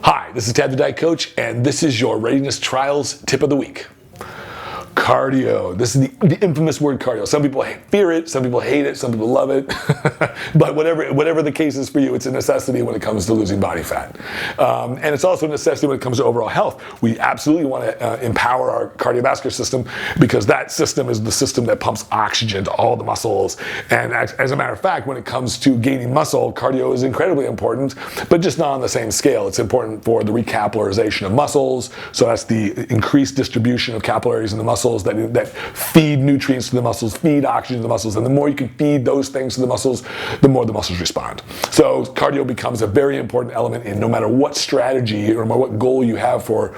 Hi, this is Tad the Diet Coach, and this is your Readiness Trials Tip of the Week. Cardio. This is the infamous word cardio. Some people fear it, some people hate it, some people love it. But whatever the case is for you, it's a necessity when it comes to losing body fat. And it's also a necessity when it comes to overall health. We absolutely want to empower our cardiovascular system because that system is the system that pumps oxygen to all the muscles. And as a matter of fact, when it comes to gaining muscle, cardio is incredibly important, but just not on the same scale. It's important for the recapillarization of muscles. So that's the increased distribution of capillaries in the muscles that feed nutrients to the muscles, feed oxygen to the muscles, and the more you can feed those things to the muscles, the more the muscles respond. So cardio becomes a very important element in no matter what strategy or what goal you have for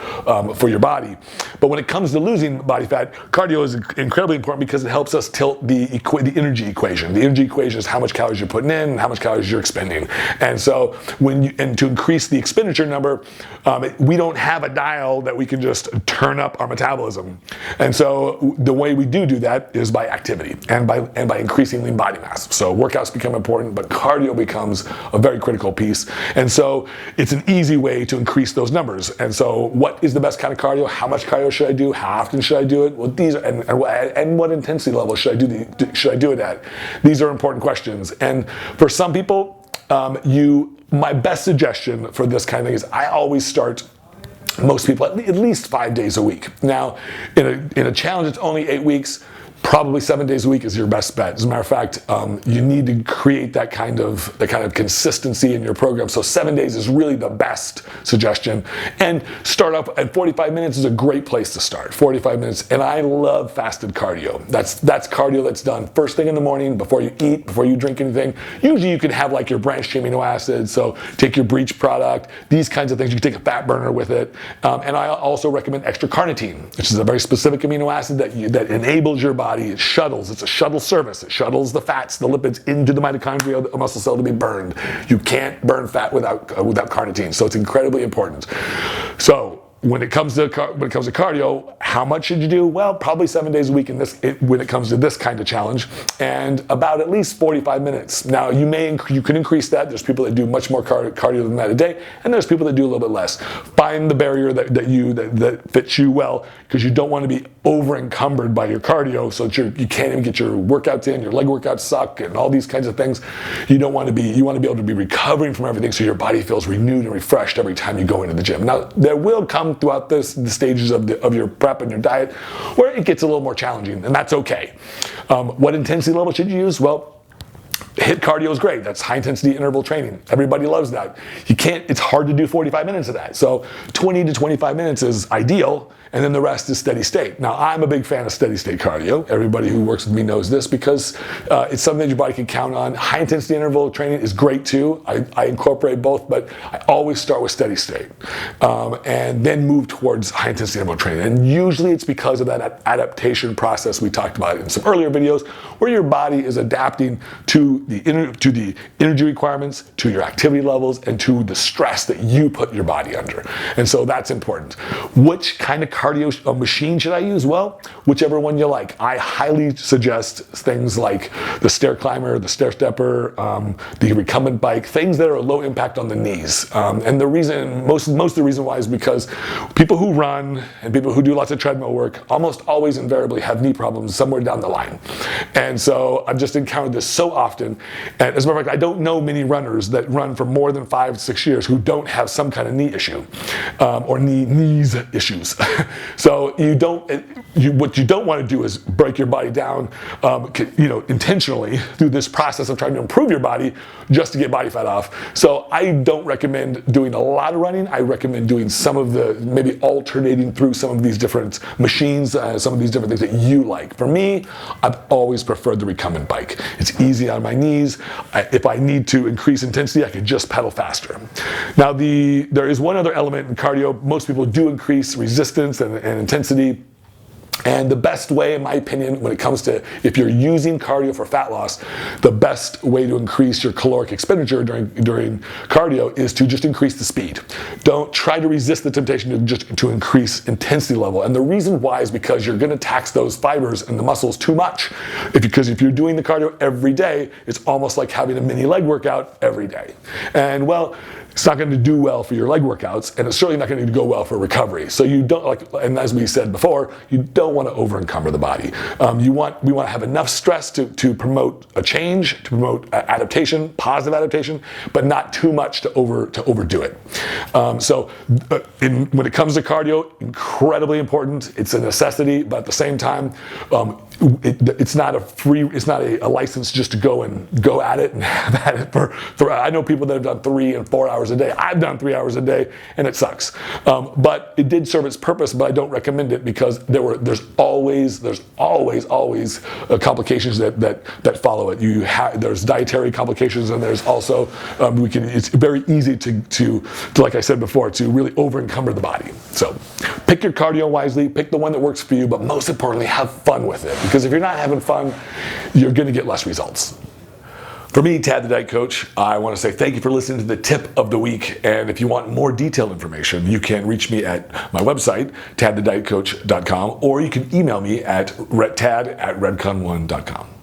your body. But when it comes to losing body fat, cardio is incredibly important because it helps us tilt the energy equation. The energy equation is how much calories you're putting in and how much calories you're expending. And so to increase the expenditure number, we don't have a dial that we can just turn up our metabolism. And so the way we do that is by activity and by increasing lean body mass. So workouts become important, but cardio becomes a very critical piece. And so it's an easy way to increase those numbers. And so what is the best kind of cardio? How much cardio should I do? How often should I do it? Well, these are, and what intensity level should I do it at? These are important questions. And for some people, my best suggestion for this kind of thing is I always start most people at least 5 days a week. Now, in a challenge that's only 8 weeks, probably 7 days a week is your best bet. As a matter of fact, you need to create that kind of consistency in your program. So 7 days is really the best suggestion. And start off at 45 minutes is a great place to start. 45 minutes. And I love fasted cardio. That's cardio that's done first thing in the morning, before you eat, before you drink anything. Usually you can have like your branched amino acids. So take your Breach product, these kinds of things. You can take a fat burner with it. And I also recommend extra carnitine, which is a very specific amino acid that enables your body. It shuttles. It's a shuttle service. It shuttles the fats, the lipids into the mitochondria of the muscle cell to be burned. You can't burn fat without carnitine, so it's incredibly important. So when it comes to cardio, how much should you do? Well, probably 7 days a week when it comes to this kind of challenge, and about at least 45 minutes. Now, you can increase that. There's people that do much more cardio than that a day, and there's people that do a little bit less. Find the barrier that fits you well, because you don't want to be over encumbered by your cardio, so that you can't even get your workouts in. Your leg workouts suck, and all these kinds of things. You want to be able to be recovering from everything, so your body feels renewed and refreshed every time you go into the gym. Now, there will come throughout the stages of your prep and your diet where it gets a little more challenging, and that's okay. What intensity level should you use? Well, HIIT cardio is great. That's high intensity interval training. Everybody loves that. It's hard to do 45 minutes of that. So 20 to 25 minutes is ideal, and then the rest is steady state. Now, I'm a big fan of steady state cardio. Everybody who works with me knows this because it's something that your body can count on. High intensity interval training is great too. I incorporate both, but I always start with steady state and then move towards high intensity interval training. And usually it's because of that adaptation process we talked about in some earlier videos, where your body is adapting to the energy requirements, to your activity levels, and to the stress that you put your body under. And so that's important. Which kind of cardio machine should I use? Well, whichever one you like. I highly suggest things like the stair climber, the stair stepper, the recumbent bike, things that are low impact on the knees. And the reason, most of the reason why is because people who run and people who do lots of treadmill work almost always invariably have knee problems somewhere down the line. And so I've just encountered this so often. And as a matter of fact, I don't know many runners that run for more than 5 to 6 years who don't have some kind of knee issue or knees issues. So what you don't want to do is break your body down, intentionally through this process of trying to improve your body just to get body fat off. So I don't recommend doing a lot of running. I recommend doing maybe alternating through some of these different machines, some of these different things that you like. For me, I've always preferred the recumbent bike. It's easy on my knees. If I need to increase intensity, I can just pedal faster. Now, there is one other element in cardio. Most people do increase resistance and intensity. And the best way, in my opinion, when it comes to if you're using cardio for fat loss, the best way to increase your caloric expenditure during cardio is to just increase the speed. Don't try to resist the temptation to increase intensity level. And the reason why is because you're going to tax those fibers and the muscles too much. Because if you're doing the cardio every day, it's almost like having a mini leg workout every day. And well, It's not going to do well for your leg workouts, and it's certainly not going to go well for recovery. So you don't, like, and as we said before, you don't want to over encumber the body. We want to have enough stress to promote a change, to promote adaptation, positive adaptation, but not too much to overdo it. When it comes to cardio, incredibly important. It's a necessity, but at the same time, it's not a license just to go at it and have at it for. I know people that have done 3 and 4 hours a day. I've done 3 hours a day, and it sucks. But it did serve its purpose. But I don't recommend it because there's always complications that follow it. There's dietary complications, and there's also it's very easy to like I said before, to really over encumber the body. So pick your cardio wisely, pick the one that works for you, but most importantly, have fun with it. Because if you're not having fun, you're going to get less results. For me, Tad the Diet Coach, I want to say thank you for listening to the tip of the week. And if you want more detailed information, you can reach me at my website, tadthedietcoach.com, or you can email me at tad@redcon1.com.